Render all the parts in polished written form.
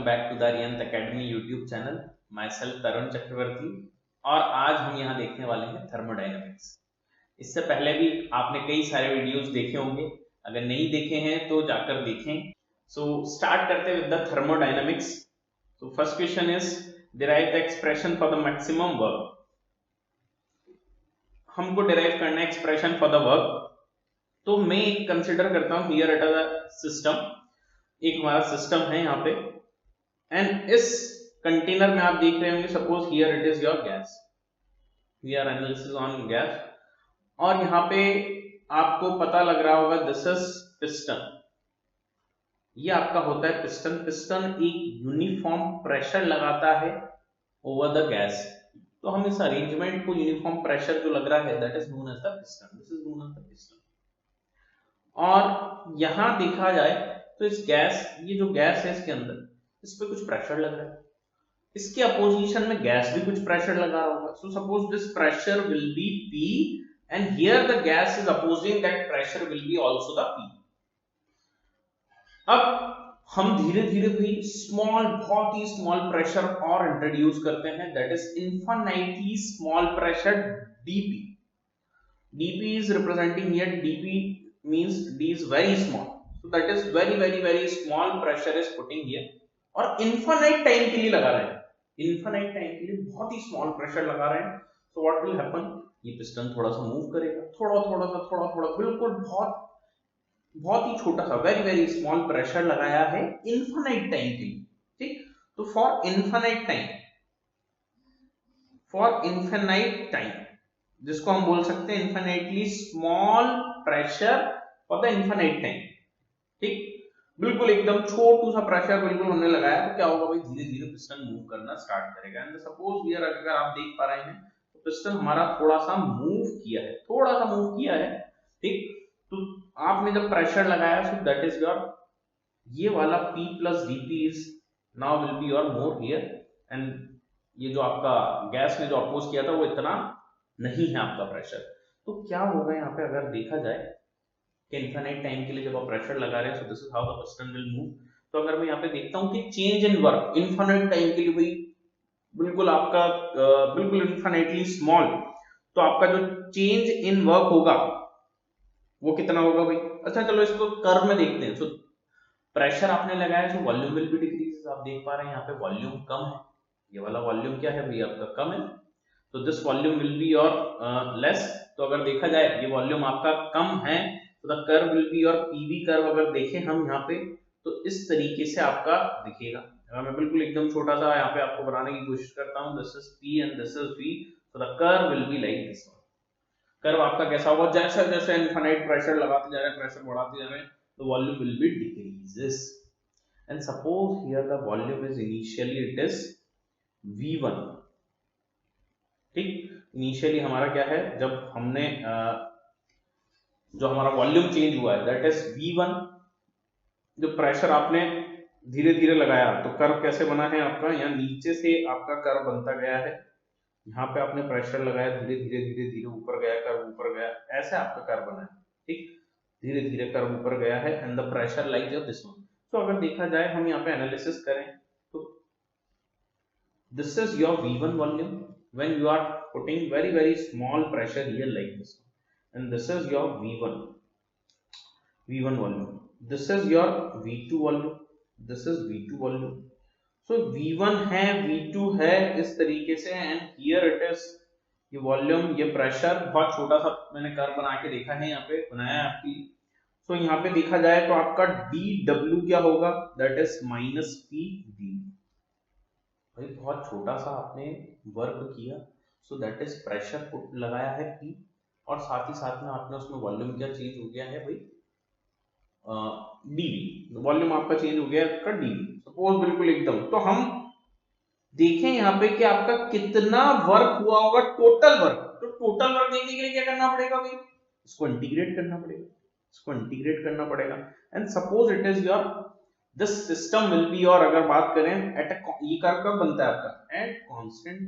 Welcome back to the Arihant academy YouTube channel. Myself Tarun Chakraborty. और आज हम यहाँ देखने वाले हैं थर्मोडायनेमिक्स। इससे पहले भी आपने कई सारे वीडियोस देखे होंगे, अगर नहीं देखे हैं तो जाकर देखें। सो स्टार्ट करते हैं विद द थर्मोडायनेमिक्स। तो first question is derive the expression for the maximum work. हमको डिराइव करना है एक्सप्रेशन फॉर द वर्क। तो मैं कंसिडर करता हूँ हियर एट अ सिस्टम, एक हमारा सिस्टम है यहाँ पे, एंड इस कंटेनर में आप देख रहे होंगे suppose here it is your gas, we are analysis on gas. और यहाँ पे आपको पता लग रहा होगा दिस इज पिस्टन, ये आपका होता है पिस्टन। पिस्टन एक यूनिफॉर्म प्रेशर लगाता है ओवर द गैस। तो हम इस अरेंजमेंट को यूनिफॉर्म प्रेशर जो लग रहा है that is known as the piston, this is known as the piston. और यहां देखा जाए तो इस गैस, ये जो गैस है इसके अंदर इस पे कुछ प्रेशर लग रहा है, इसके अपोजिशन में गैस भी कुछ प्रेशर लगा रहा होगा। So suppose this pressure will be P and here the gas is opposing that pressure will be also the P। अब हम धीरे धीरे भी स्मॉल, बहुत ही स्मॉल प्रेशर और इंट्रोड्यूस करते हैं, that is infinitely small pressure dP। dP is representing here, dP means d is very small, so that is very small pressure is putting here। और इनफाइनाइट टाइम के लिए लगा रहे हैं, इनफाइनाइट टाइम के लिए बहुत ही स्मॉल प्रेशर लगा रहे हैं। सो व्हाट विल हैपन, ये पिस्टन थोड़ा सा मूव करेगा, थोड़ा बिल्कुल बहुत ही छोटा सा वेरी स्मॉल प्रेशर लगाया है इनफाइनाइट टाइम के लिए, ठीक। तो फॉर इनफाइनाइट टाइम, जिसको हम बोल सकते हैं infinitely small pressure for the infinite time, ठीक। बिल्कुल एकदम छोटू सा प्रेशर बिल्कुल हमने लगाया, तो क्या होगा भाई, धीरे धीरे पिस्टन मूव करना स्टार्ट करेगा। एंड सपोज हियर अगर आप देख पा रहे हैं तो पिस्टन हमारा थोड़ा सा मूव किया है, ठीक। तो आपने जब प्रेशर लगाया सो दैट इज योर, ये वाला P plus dP is now will be your more here. And ये जो आपका गैस ने जो अपोज किया था वो इतना नहीं है आपका प्रेशर। तो क्या होगा यहाँ पे अगर देखा जाए कि इनफाइनाइट टाइम के लिए जब आप प्रेशर लगा रहे हैं, सो this is how the piston will move. तो अगर मैं यहाँ पे देखता हूँ कि change in work infinite time के लिए भाई बिल्कुल आपका बिल्कुल इनफाइनाइटली स्मॉल, तो आपका जो चेंज इन वर्क होगा वो कितना होगा भाई। अच्छा चलो इसको कर्व में देखते हैं। सो प्रेशर आपने लगाया so volume will be decrease, आप देख पा रहे हैं यहाँ पे वॉल्यूम कम है, ये वाला वॉल्यूम क्या है भाई आपका कम है, तो this volume will be your less. तो अगर देखा जाए ये वॉल्यूम आपका कम है तो the curve will be your PV curve. अगर देखें हम यहाँ पे तो इस तरीके से आपका दिखेगा। अगर मैं बिल्कुल एकदम छोटा सा यहाँ पे आपको बनाने की कोशिश करता हूँ, this is P and this is V, तो the curve will be like this one. Curve आपका कैसा होगा, जैसे जैसे इनफाइनाइट प्रेशर लगाते जा रहे हैं, प्रेशर बढ़ाते जा रहे हैं, तो volume will be decreases. And suppose here the volume is initially it is V1, ठीक। इनिशियली हमारा क्या है, जब हमने जो हमारा वॉल्यूम चेंज हुआ है दैट इज V1। जो प्रेशर आपने धीरे धीरे लगाया तो कर्व कैसे बना है आपका, यहाँ नीचे से आपका कर्व बनता गया है, यहाँ पे आपने प्रेशर लगाया, धीरे धीरे ऊपर गया, कर्व ऊपर गया, ऐसे आपका कर्व बना है, ठीक। धीरे धीरे कर्व ऊपर गया है and the pressure like this one. तो अगर देखा जाए हम यहाँ पे एनालिसिस करें तो this is your V1 volume when you are putting very small pressure here like this, and this is your V1 volume, this is your V2 volume, this is V2 volume। so V1 है, V2 है इस तरीके से, and here it is ये volume, ये pressure, बहुत छोटा सा मैंने कर्व बना के देखा है, यहाँ पे बनाया है आपकी। so यहाँ पे देखा जाए तो आपका dW क्या होगा, that is minus PD। भाई बहुत छोटा सा आपने वर्क किया, सो दैट इज प्रेशर पुट लगाया है P, और साथ ही साथ में आपने उसमें वॉल्यूम क्या चेंज हो गया है भाई, dV, वॉल्यूम आपका चेंज हो गया आपका dV। सपोज बिल्कुल एकदम, तो हम देखें यहाँ पे कि आपका कितना वर्क हुआ होगा, टोटल वर्क। तो टोटल वर्क देखने के लिए क्या करना पड़ेगा भाई, इसको इंटीग्रेट करना पड़ेगा, and suppose it is your this system will be, और अगर बात करें एट ये कर्व कब बनता है आपका, एट कांस्टेंट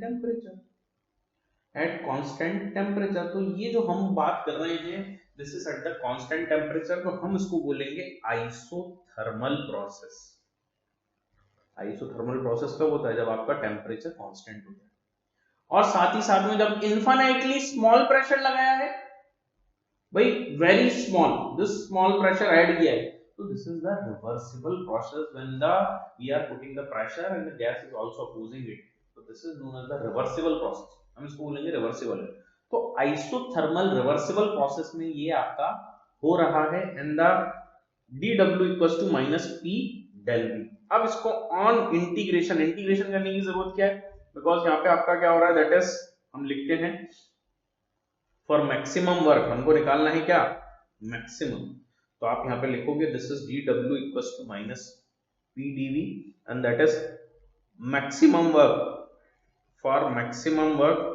टेम्परेचर। तो ये जो हम बात कर रहे हैं this is at the constant temperature, तो हम इसको बोलेंगे आइसोथर्मल प्रोसेस। आइसोथर्मल प्रोसेस कब होता है? जब आपका टेम्परेचर कांस्टेंट होता है और साथ ही साथ में जब इन्फिनिटली स्मॉल प्रेशर लगाया है भाई, very small, this small pressure add किया है, तो this is the reversible process when the we are putting the pressure and the gas is also opposing it, तो this is known as the reversible process, हम इसको बोलेंगे reversible. तो isothermal reversible process में ये आपका हो रहा है and the dw equals to minus p del v। अब इसको ऑन इंटीग्रेशन, इंटीग्रेशन करने की जरूरत क्या है? बिकॉज यहाँ पे आपका क्या हो रहा है, दैट इज हम लिखते हैं फॉर मैक्सिमम वर्क, हमको निकालना है क्या? मैक्सिमम। तो आप यहाँ पे लिखोगे this is dw equals to minus p dv and that is maximum work, for maximum work,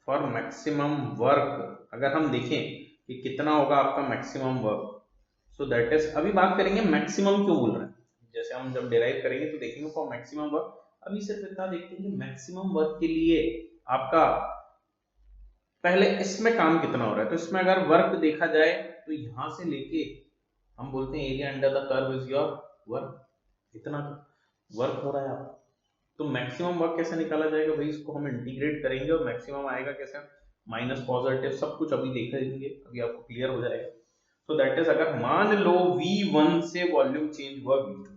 for maximum work अगर हम देखें कि कितना होगा आपका maximum work, so that is, अभी बात करेंगे मैक्सिमम क्यों बोल रहे हैं, जैसे हम जब डिराइव करेंगे तो देखेंगे फॉर मैक्सिमम वर्क। अभी सिर्फ इतना देखते हैं कि मैक्सिमम वर्क के लिए आपका पहले इसमें काम कितना हो रहा है। तो इसमें अगर वर्क देखा जाए तो यहां से लेके हम बोलते हैं area under the curve is your work, इतना वर्क हो रहा है आपका। तो मैक्सिमम वर्क कैसे निकाला जाएगा भाई, इसको हम इंटीग्रेट करेंगे और मैक्सिमम आएगा कैसे, माइनस पॉजिटिव, सब कुछ अभी देखेंगे, अभी आपको क्लियर हो जाएगा। तो दैट इज, अगर मान लो V1 से वॉल्यूम चेंज हुआ V2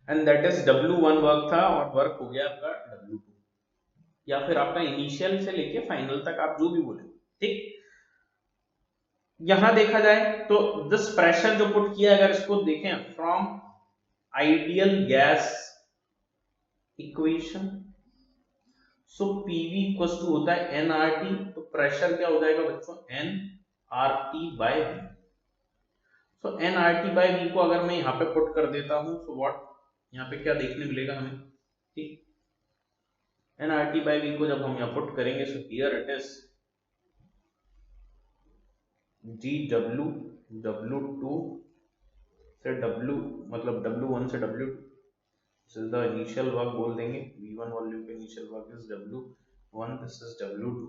and that is W1 work था और वर्क हो गया आपका W2, या फिर आपका इनिशियल से लेके फाइनल तक आप जो भी बोले, ठीक। यहां देखा जाए तो दिस प्रेशर जो पुट किया, अगर इसको देखें from ideal gas equation, so PV equals to होता है nRT, तो प्रेशर क्या हो जाएगा बच्चों, nRT बाय V। सो nRT बाय V को अगर मैं यहाँ पे पुट कर देता हूं, सो व्हाट, यहाँ पे क्या देखने मिलेगा हमें, ठीक, nRT बाय V को जब हम यहाँ पुट करेंगे, so here it is dW W2 से W, मतलब W1 से W2, this is the initial work बोल देंगे, V1 वॉल्यूम पे initial work is W1, this is W2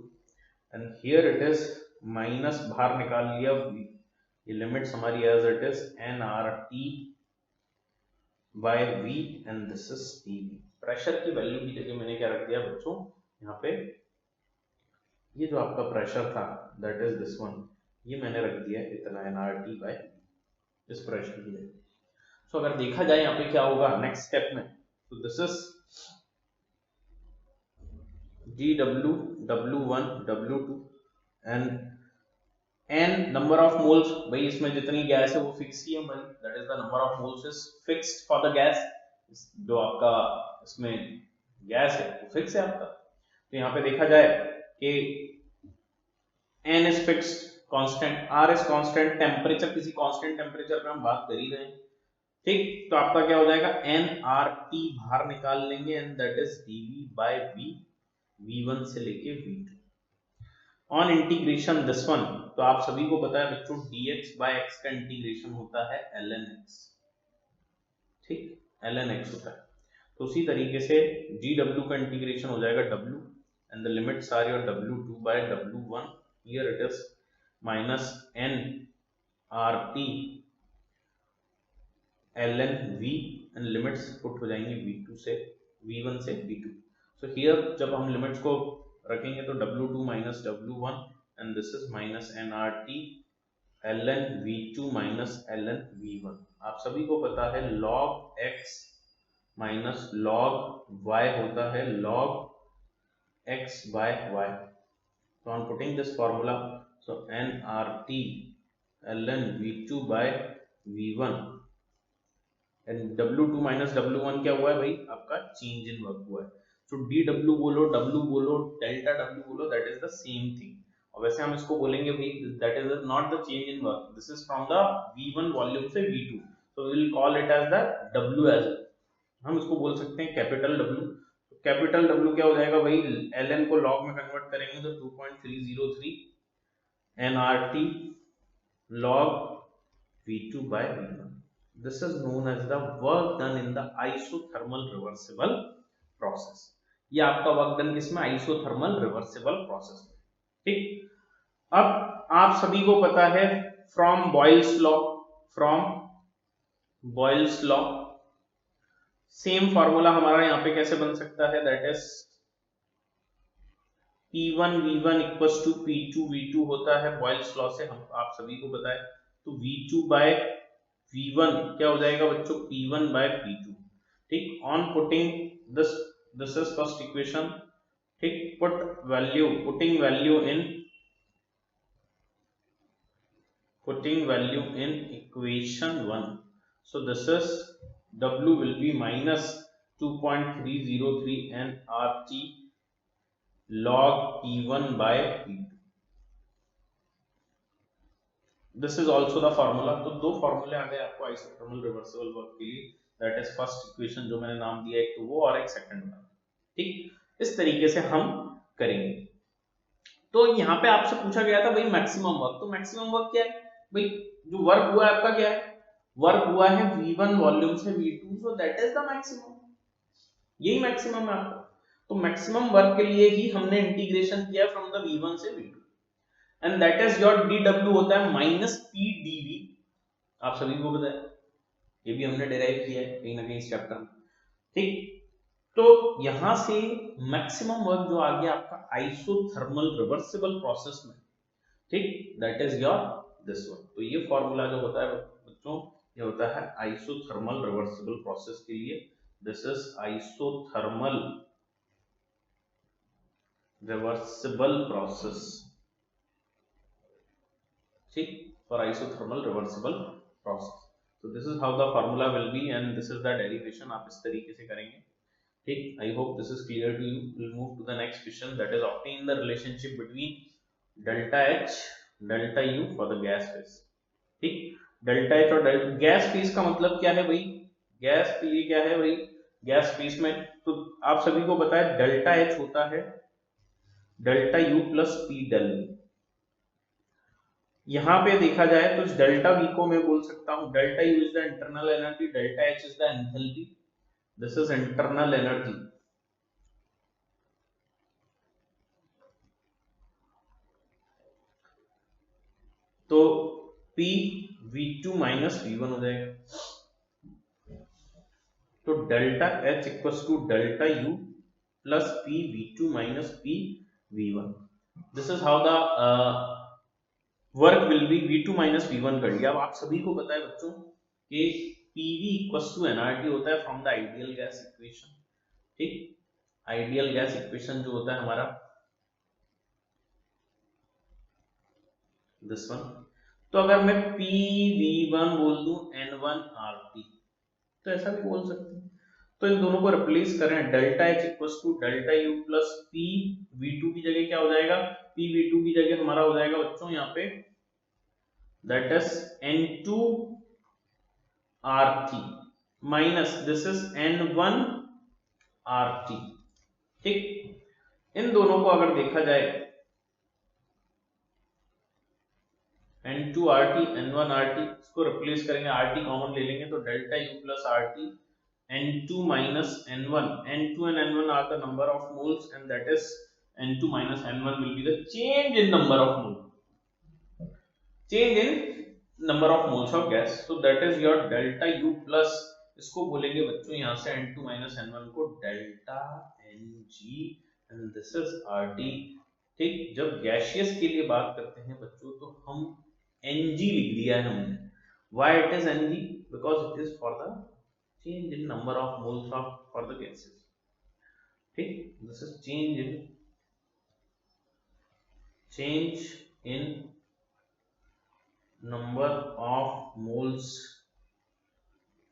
and here it is minus, बाहर निकाल लिया V, ये लिमिट्स हमारी as it is nRT by V and this is PV। Pressure की value की जगह मैंने क्या रख दिया बच्चों, यहाँ पे ये जो आपका प्रेशर था that is this one, ये मैंने रख दिया इतना nRT by इस प्रेशर की वैल्यू। सो अगर देखा जाए यहाँ पे क्या होगा नेक्स्ट स्टेप में, तो this is dW W1 W2 and n number of moles, भाई इसमें जितनी गैस है वो फिक्स ही है हमारी, that is the number of moles is fixed for the gas, जो आपका इसमें गैस है वो फिक्स है आपका। तो यहाँ पे देखा जाए कि n is fixed, constant, r is constant, temperature किसी कांस्टेंट टेम्परेचर पे हम बात कर ही रहे हैं, ठीक। तो आपका क्या हो जाएगा, nRT बाहर निकाल लेंगे and that is dV by V, V1 से लेके V2 on integration this one. तो आप सभी को पता है बच्चों dx बाय x का इंटीग्रेशन होता है ln x, ठीक, ln x होता है। तो उसी तरीके से dw का इंटीग्रेशन हो जाएगा w and the limits are your w2 by w1, here it is minus nRT ln v and limits put हो जाएंगी v2 से v1 से v2। सो हियर जब हम लिमिट्स को रखेंगे तो w2 minus w1 and this is minus nRT ln v2 minus ln v1। आप सभी को पता है log x minus log y होता है log x by y। So on putting this formula, so nRT ln v2 by v1 and w2 minus w1 क्या हुआ है भाई, आपका चेंज इन वर्क हुआ है। So dw बोलो, w बोलो, डेल्टा w बोलो, that is the same thing। और वैसे हम इसको बोलेंगे भाई that is not the change in work, this is from the v1 volume से v2, so we will call it as the w as well। हम इसको बोल सकते हैं कैपिटल W। कैपिटल W क्या हो जाएगा भाई, ln को log में कन्वर्ट करेंगे तो 2.303 nRT log v2 by v1। This is known as the work done in the isothermal reversible process। ये आपका वर्क डन किसमें, आइसोथर्मल रिवर्सिबल प्रोसेस में, ठीक। अब आप सभी को पता है from Boyle's law, from Boyle's law. Same formula हमारा यहाँ पे कैसे बन सकता है, that is P1 V1 equals to P2 V2 होता है बॉयल्स लॉ से, हम आप सभी को पता है। तो V2 बाय V1 क्या हो जाएगा बच्चों, P1 बाय P2। ठीक, on putting this is first equation. ठीक, putting value in equation 1। so this is W will be minus 2.303 nRT log P1 by P2। This is also the formula. तो दो फॉर्मूले आ गए आपको आइसोथर्मल रिवर्सिबल वर्क के लिए, that is first equation जो मैंने नाम दिया एक तो वो, और एक सेकंड वाला। ठीक, इस तरीके से हम करेंगे। तो यहाँ पे आपसे पूछा गया था भाई मैक्सिमम वर्क, तो मैक्सिमम वर्क क्या है भाई, जो वर्क हुआ है आपका क्या है, वर्क हुआ है V1 वॉल्यूम से V2, so that is the maximum, यही मैक्सिमम है आपका। तो मैक्सिमम वर्क के लिए ही हमने इंटीग्रेशन किया फ्रॉम द V1 से V2, and that is your dW होता है माइनस P dV। आप सभी को पता है, ये भी हमने डिराइव किया है कहीं ना कहीं इस चैप्टर में। ठीक, तो यहां से मैक्सिमम वर्क जो आ गया आपका आइसोथर्मल रिवर्सिबल प्रोसेस में, ठीक, that is your this one. तो ये फॉर्मूला जो होता है बच्चों, ये होता है आइसोथर्मल रिवर्सिबल प्रोसेस के लिए। This is isothermal reversible process, ठीक, for isothermal reversible process. so this is how the formula will be and this is the derivation, आप इस तरीके से करेंगे। ठीक, I hope this is clear to you। we'll move to the next question, that is obtain the relationship between delta H delta U for the gas phase। ठीक, delta H और delta gas phase का मतलब क्या है भाई, gas के लिए क्या है भाई, गैस फेज में तो आप सभी को पता है डेल्टा H होता है delta U plus P del. यहाँ पे देखा जाए तो डेल्टा V को मैं बोल सकता हूँ delta U is the internal energy, delta H is the enthalpy, this is internal energy. तो P V2 माइनस V1 हो जाएगा। तो delta H equals to delta U plus P V2 minus P V1। This is how the work will be. V2 minus V1 कर लिया। अब आप सभी को पता है बच्चों कि PV इक्वल्स टू nRT होता है from the ideal gas equation. ठीक, आइडियल गैस इक्वेशन जो होता है हमारा दिस वन। तो अगर मैं PV1 बोल दूं N1RT, तो ऐसा भी बोल सकते हैं। तो इन दोनों को रिप्लेस करें, delta H equals to delta U plus PV2 की जगह क्या हो जाएगा, PV2 की जगह हमारा हो जाएगा बच्चों यहाँ पे that is N2RT minus this is N1RT। ठीक, इन दोनों को अगर देखा जाए N2RT N1RT, इसको रिप्लेस करेंगे, RT कॉमन ले लेंगे तो delta U plus RT N2 minus N1, N2 and N1 are the number of moles and that is N2 minus N1 will be the change in number of moles, change in number of moles of gas, so that is your delta U plus, इसको बोलेंगे बच्चों यहाँ से N2 minus N1 को delta Ng and this is RT। ठीक, जब gaseous के लिए बात करते हैं बच्चों तो हम Ng लिख दिया है हमने, why it is Ng, because it is for the change in number of moles of for the gases। ठीक, this is change in number of moles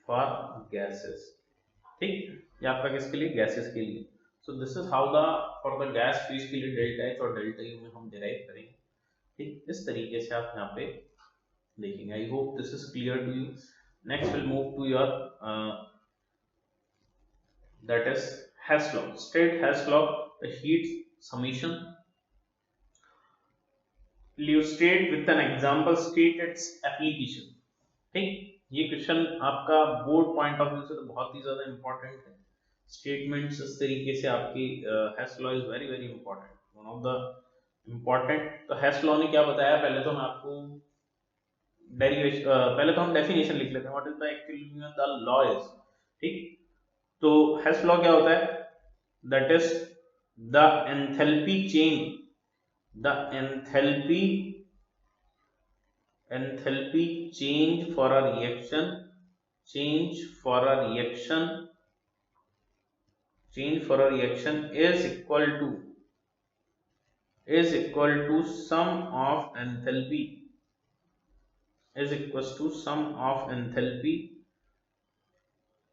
for gases। ठीक, ये आपका किसके लिए, गैसेस के लिए। so this is how the for the gas phase के लिए डेल्टा H और डेल्टा U में हम डिराइव करेंगे। ठीक, इस तरीके से आप यहाँ पे देखेंगे। I hope this is clear to you. Next will move to your that is Hess law, state Hess law, the heat summation, illustrate with an example, state its application। ठीक, ये क्वेश्चन आपका बोर्ड पॉइंट ऑफ व्यू से तो बहुत ही ज्यादा important है। Statements इस तरीके से आपकी Hess law is very very important, one of the important. तो Hess law ने क्या बताया, पहले तो मैं आपको डेरिवेशन, पहले तो हम डेफिनेशन लिख लेते हैं, what is the actually the law is, ठीक। तो हेस लॉ क्या होता है, that is the enthalpy change, the enthalpy change for a reaction, change for a reaction is equal to sum of enthalpy, is equals to sum of enthalpy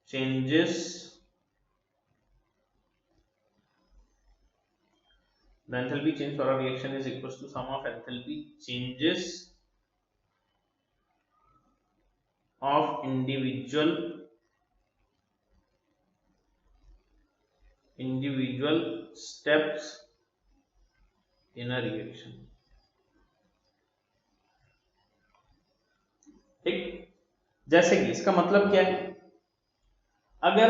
changes, the enthalpy change for a reaction is equals to sum of enthalpy changes of individual steps in a reaction, ठीक। जैसे कि इसका मतलब क्या है, अगर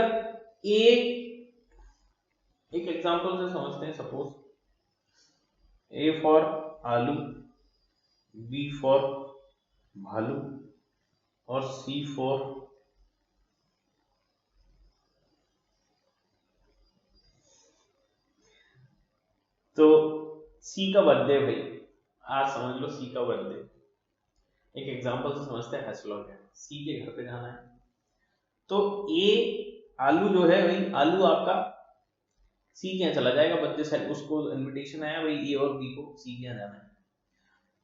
एक example से समझते हैं, सपोज ए फॉर आलू, बी फॉर भालू और सी फॉर तो सी का बर्थडे भाई, आज समझ लो सी का बर्थडे। एक एग्जांपल से समझते हैं, हैश लॉग है, सी के घर पे जाना है, तो ए आलू जो है भाई, आलू आपका सी के यहाँ चला जाएगा बर्थडे से, उसको इनविटेशन आया भाई ए और बी को सी के यहाँ जाना है।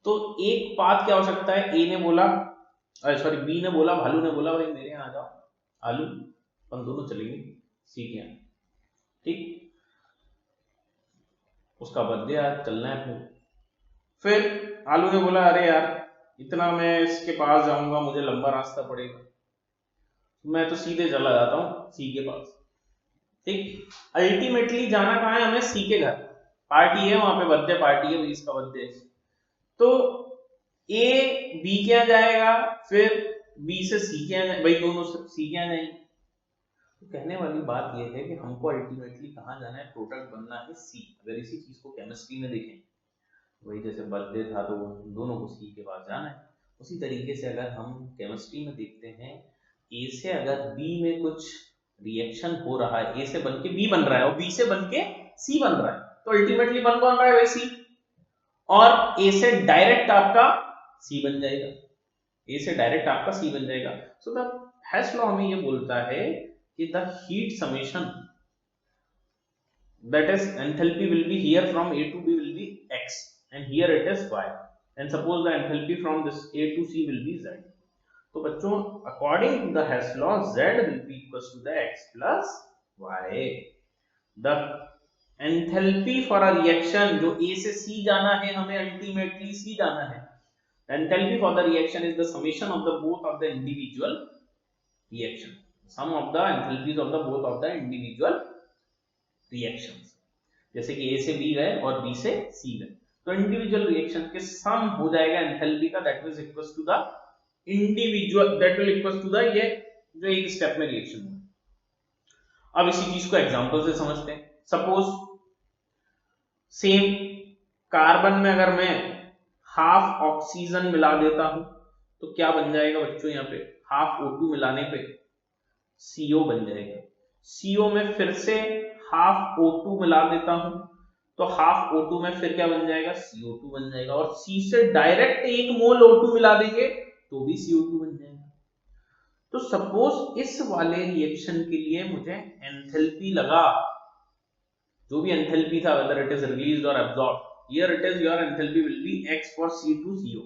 तो एक बात क्या हो सकता है, ए ने बोला, सॉरी बी ने बोला, भालू ने बोला भाई मेरे यहाँ आ जाओ आलू, अपन दोनों चलेंगे सी के यहाँ, ठीक। उसका बर्थडे आज चलना है अपने। फिर आलू ने बोला अरे यार इतना मैं इसके पास जाऊंगा, मुझे लंबा रास्ता पड़ेगा, मैं तो सीधे चला जाता हूँ सी के पास, ठीक। अल्टीमेटली जाना कहाँ है हमें, सी के घर, पार्टी है वहां पे, बर्थडे पार्टी है, इसका बर्थडे है। तो ए बी के यहाँ जाएगा, फिर बी से सी के यहाँ, भाई दोनों सी के यहाँ जाएंगे। तो कहने वाली बात यह है कि हमको अल्टीमेटली कहाँ जाना है, प्रोडक्ट बनना है सी। अगर इसी चीज को केमिस्ट्री में देखें, वही जैसे बर्थडे था तो दोनों को सी के पास जाना है, उसी तरीके से अगर हम केमिस्ट्री में देखते हैं, ए से अगर बी में कुछ रिएक्शन हो रहा है, ए से बन के बी बन रहा है और बी से बन के सी बन रहा है, तो अल्टीमेटली बन कौन रहा है वही सी, और ए से डायरेक्ट आपका सी बन जाएगा, ए से डायरेक्ट आपका सी बन जाएगा। सो द हेस लॉ हमें ये बोलता है कि the heat summation, that is enthalpy will be here from A to B will be X and here it is Y, and suppose the enthalpy from this A to C will be Z। तो बच्चों according to the Hess law Z will be equals to the X plus Y। the enthalpy for a reaction, जो A से C जाना है हमें ultimately C जाना है, enthalpy for the reaction is the summation of the both of the individual reaction, sum of the enthalpies of the both of the individual reactions. जैसे कि ए से बी गए और बी से सी गए, तो इंडिविजुअल रिएक्शन के सम हो जाएगा एंथैल्पी का, that is equals to the individual, that will equals to the ये जो एक स्टेप में रिएक्शन हुआ। अब इसी चीज को एग्जांपल से समझते हैं। सपोज सेम कार्बन में अगर मैं हाफ ऑक्सीजन मिला देता हूं तो क्या बन जाएगा बच्चों, यहाँ पे हाफ O2 मिलाने पे CO बन जाएगा। CO में फिर से हाफ O2 मिला देता हूं तो हाफ O2 में फिर क्या बन जाएगा, CO2 बन जाएगा, और C से डायरेक्ट 1 मोल O2 मिला देंगे तो भी CO2 बन जाएगा। तो सपोज इस वाले रिएक्शन के लिए मुझे एंथैल्पी लगा, जो भी एंथैल्पी था, whether it is released or absorbed, here it is your enthalpy will be X for C2CO।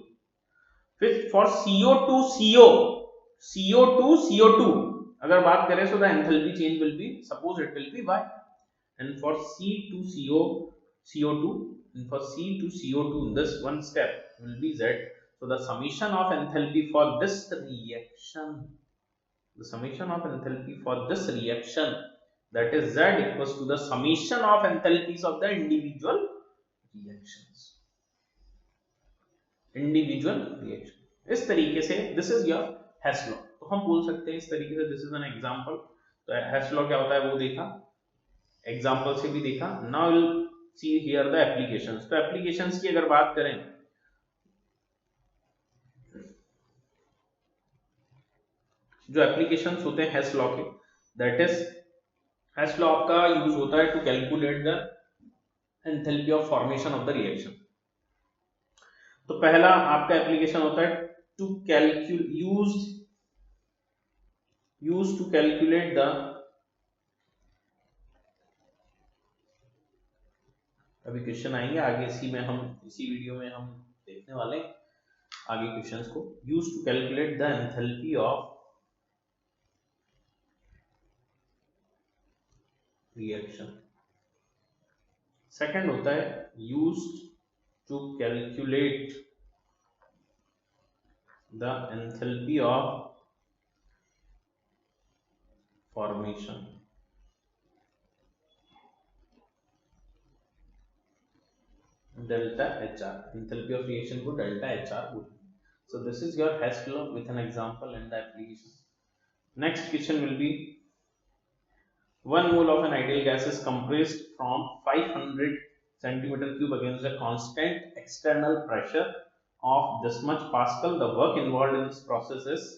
फिर for CO2CO अगर बात करें so the enthalpy change will be, suppose it will be Y, and for C2CO2 and for C2CO2 this one step will be Z। so the summation of enthalpy for this reaction, the summation of enthalpy for this reaction, that is Z equals to the summation of enthalpies of the individual reactions, इस तरीके से this is your हेस law. तो हम बोल सकते हैं इस तरीके से दिस इज एन एग्जांपल। तो हेस लॉ क्या होता है वो देखा, एग्जांपल से भी देखा। Now will see here the applications. तो एप्लीकेशंस की अगर बात करें जो एप्लीकेशंस होते हैं हेस लॉ के, दैट इज हेस लॉ का यूज होता है to calculate the enthalpy of formation of the reaction. तो पहला आपका एप्लीकेशन होता है to use to calculate the, अभी क्वेश्चन आएंगे आगे, इसी वीडियो में हम देखने वाले हैं आगे क्वेश्चंस को। Use to calculate the enthalpy of reaction. Second होता है used to calculate the enthalpy of formation. Delta HR, enthalpy of reaction को डेल्टा HR बोलते हैं। So this is your Hess law with an example and the application. Next question will be 1 mole of an ideal gas is compressed from 500 centimeter cube against a constant external pressure of this much Pascal. The work involved in this process is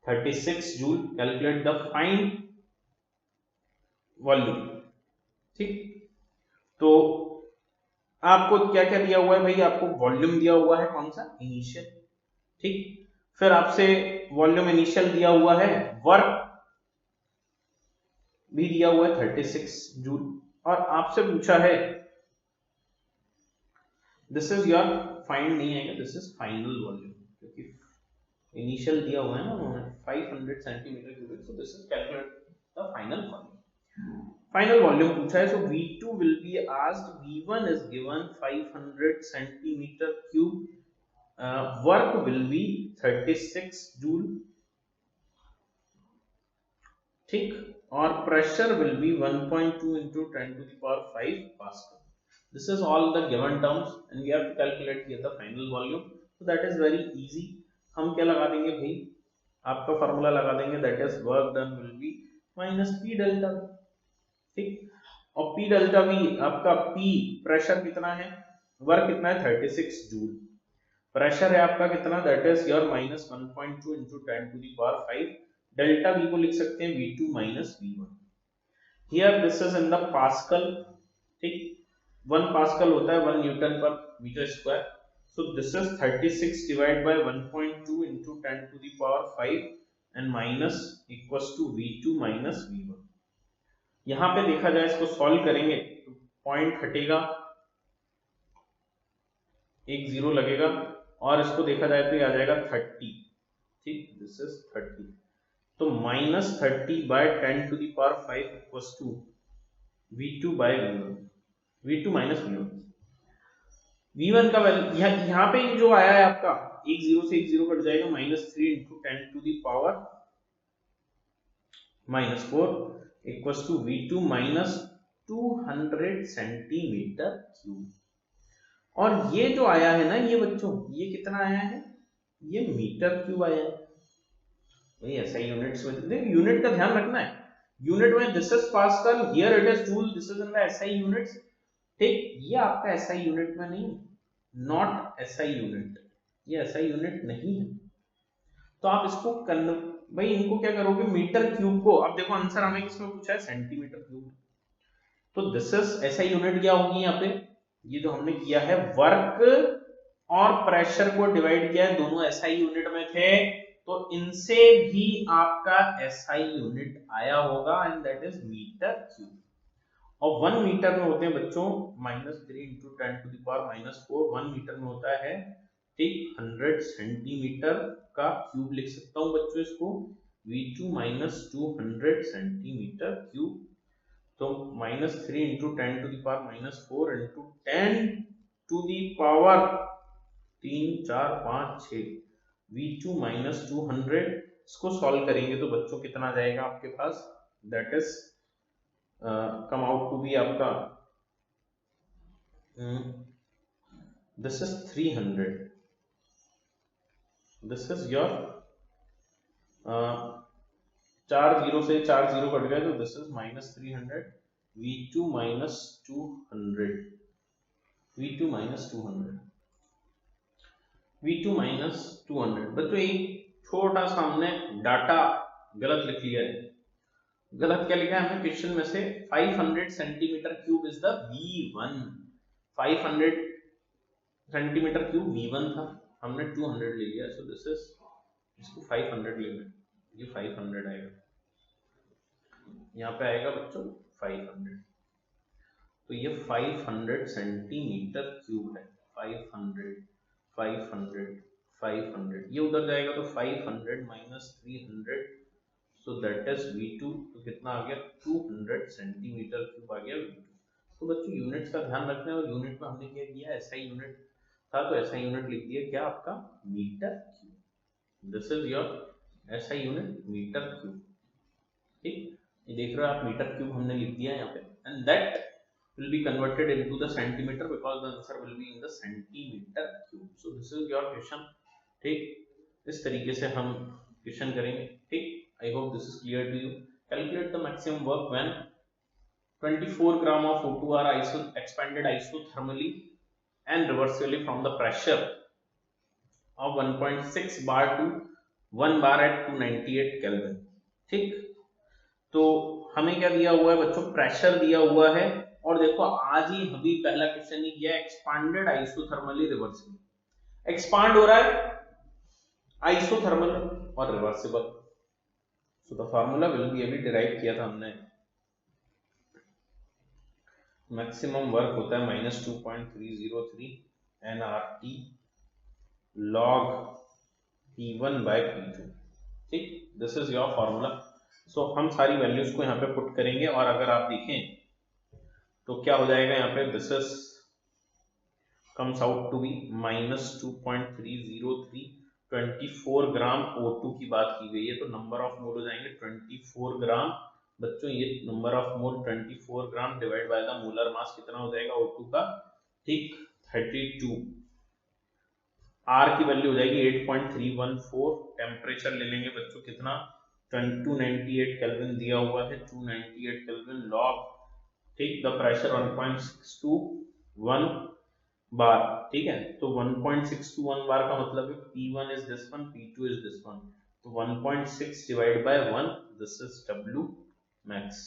36 joule. Calculate the fine volume। ठीक, तो आपको क्या क्या दिया हुआ है भाई, आपको वॉल्यूम दिया हुआ है कौन सा, इनिशियल। ठीक, फिर आपसे वॉल्यूम इनिशियल दिया हुआ है, वर्क भी दिया हुआ है 36 जूल, और आपसे पूछा है दिस इज योर फाइंड, नहीं आएगा, दिस इज फाइनल वॉल्यूम, क्योंकि इनिशियल दिया हुआ है ना उन्होंने 500 centimetre cubic, so this is calculate the final volume. Final volume पूछा है, सो V2 will be asked, V1 is given 500 centimeter cube, work will be 36 joule, ठीक, और pressure will be 1.2 into 10 to the power 5 Pascal. This is all the given terms and we have to calculate here the final volume. So that is very easy. हम क्या लगा देंगे भाई, आपका formula लगा देंगे, that is work done will be minus P delta, ठीक, और P डेल्टा V आपका P प्रेशर कितना है, वर्क कितना है 36 जूल, प्रेशर है आपका कितना, that is your minus 1.2 into 10 to the power 5, delta V को लिख सकते हैं V2 minus V1। Here this is in the pascal, ठीक, 1 पास्कल होता है 1 न्यूटन पर metre square, so this is 36 divide by 1.2 into 10 to the power 5 and minus equals to V2 minus V1। यहां पे देखा जाए, इसको सॉल्व करेंगे तो पॉइंट हटेगा, एक जीरो लगेगा, और इसको देखा जाए तो ये आ जाएगा 30, ठीक, दिस इज 30, तो minus 30 by 10 to the power 5 equals to V2 by V1, V2 minus V1। V1 का वैल्यू यहाँ पे जो आया है आपका, एक जीरो से एक जीरो कट जाएगा, -3 into 10 to the power -4 equals to V2 minus 200 centimetre cube. और ये जो आया है ना ये बच्चों, ये कितना आया है, ये मीटर क्यूब आया है भाई, ऐसा यूनिट्स में देखो, यूनिट का ध्यान रखना है, यूनिट में this is pascal, here it is joule, this is in the SI units, ठीक, ये आपका एसआई यूनिट में नहीं, नॉट एसआई यूनिट, ये एसआई यूनिट नहीं है। तो आप इसको भाई इनको क्या करोगे, मीटर क्यूब को, अब देखो आंसर हमें किसमें पूछा है, सेंटीमीटर क्यूब, तो दिस इज एसआई यूनिट क्या होगी यहाँ पे, ये जो हमने किया है वर्क और प्रेशर को डिवाइड किया है, दोनों एसआई यूनिट में थे, तो इनसे भी आपका एसआई यूनिट आया होगा and that is metre cube. और 1 मीटर में होते हैं बच्चों -3 into 10 to the power -4, 1 metre में होता है, ठीक, 100 सेंटीमीटर का क्यूब लिख सकता हूं बच्चों इसको, V2 minus 200 सेंटीमीटर क्यूब, तो -3 into 10 to the power -4 into 10 to the power 3 4 5 6, V2 minus 200, इसको सॉल्व करेंगे तो बच्चों कितना जाएगा आपके पास, that is come out to be आपका this is 300, this is your 4 zero से 4 जीरो कट गए, तो this is -300, V2 minus 200, V2 minus 200 बच्चों, एक छोटा सा हमने डाटा गलत लिख लिया है। गलत क्या लिखा है हमने क्वेश्चन में से, 500 centimetre cube is the V1। 500 centimetre cube V1 था, हमने 200 ले लिया, सो दिस इज, इसको 500 लेना, ये 500 आएगा, यहाँ पे आएगा बच्चों 500, तो ये 500 सेंटीमीटर क्यूब है। 500 500 500, ये उधर जाएगा तो 500 minus 300, so that is V2, तो कितना आ गया 200 सेंटीमीटर क्यूब आ गया V2। तो बच्चों यूनिट्स का ध्यान रखना है, और यूनिट में हमने क्या किया, ऐसा यूनिट था तो ऐसा यूनिट लिख दिया, क्या आपका metre cube. This is your ऐसा यूनिट मीटर क्यूब, ठीक, ये देख रहे हो आप, मीटर क्यूब हमने लिख दिया यहाँ पे, and that will be converted into the centimeter because the answer will be in the centimeter cube. So this is your question, ठीक, इस तरीके से हम क्वेश्चन करेंगे, ठीक। I hope this is clear to you. Calculate the maximum work when 24 gram of O2 are expanded isothermally and reversibly from the pressure of 1.6 bar to 1 bar at 298 Kelvin, ठीक। तो हमें क्या दिया हुआ है बच्चों, प्रेशर दिया हुआ है, और देखो आज ही अभी पहला क्वेश्चन ही किया, एक्सपांडेड आइसोथर्मली रिवर्सिबल। एक्सपांड हो रहा है आइसोथर्मल और reversible, so the formula will be, अभी डिराइव किया था हमने, मैक्सिमम वर्क होता है -2.303 nRT log P1 by P2, ठीक, दिस इज योर फार्मूला। सो हम सारी वैल्यूज को यहाँ पे पुट करेंगे, और अगर आप देखें तो क्या हो जाएगा यहाँ पे, this is comes out to be -2.303, 24 gram O2 की बात की गई है, तो नंबर ऑफ मोल हो जाएंगे 24 ग्राम। बच्चों ये number of mole 24 gram divide by the molar mass कितना हो जाएगा O2 का, ठीक, 32। R की वैल्यू हो जाएगी 8.314, टेम्परेचर ले लेंगे बच्चों कितना, 298 केल्विन दिया हुआ है, 298 केल्विन लॉग, ठीक, द प्रेशर 1.621 बार, ठीक है, तो 1.621 बार का मतलब है P1 is this one, P2 is this one, तो 1.6 divide by 1, this is W max.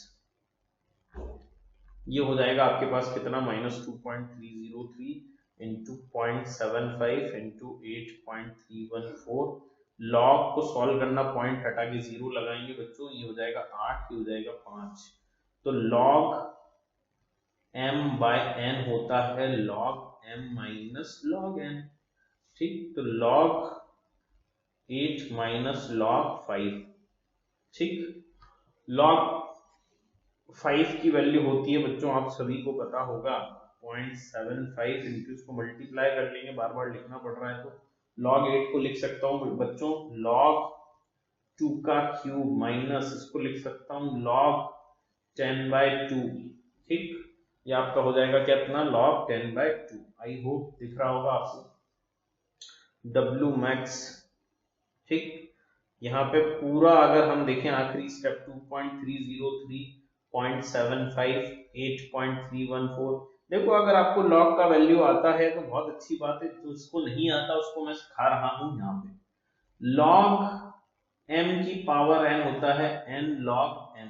ये हो जाएगा आपके पास कितना, -2.303 इंटू 0.75 इंटू 8.314, लॉग को सॉल्व करना, पॉइंट हटा के 0 लगाएंगे बच्चों, ये हो जाएगा 8, ये हो जाएगा 5, तो लॉग m बाय n होता है log m minus log n, ठीक, तो log 8 माइनस log 5, ठीक, log 5 की वैल्यू होती है बच्चों, आप सभी को पता होगा 0.75 इंटू, इसको मल्टीप्लाई कर लेंगे, बार बार लिखना पड़ रहा है, तो log 8 को लिख सकता हूँ बच्चों log 2 का क्यूब माइनस, इसको लिख सकता हूँ log 10/2, ठीक, ये आपका हो जाएगा क्या, इतना log 10/2। आई होप दिख रहा होगा आपको, W मैक्स, ठीक, यहाँ पे पूरा अगर हम देखें आखिरी स्टेप 2.303, 0.75, 8.314, देखो अगर आपको log का वैल्यू आता है तो बहुत अच्छी बात है, तो इसको नहीं आता उसको मैं सिखा रहा हूं यहाँ पे। log m की पावर n होता है n log m,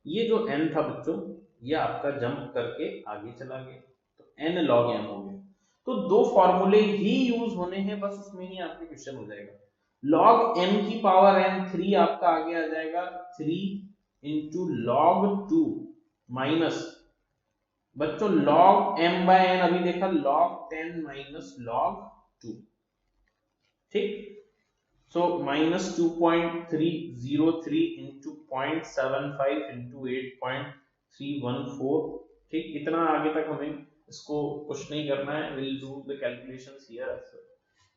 ये जो n था बच्चों ये आपका जंप करके आगे चला गया, तो n log m हो गया, तो दो फॉर्मूले ही यूज होने हैं बस, उसमें ही आपके क्वेश्चन हो जाएगा। log m की पावर n 3 आपका आगे आ जाएगा, 3 इंटू log 2 माइनस बच्चों log m बाय n, अभी देखा log 10 माइनस log 2, ठीक, so -2.303 इंटू 0.75 इंटू 8.314, ठीक, इतना आगे तक हमें इसको कुछ नहीं करना है, will do the calculations here,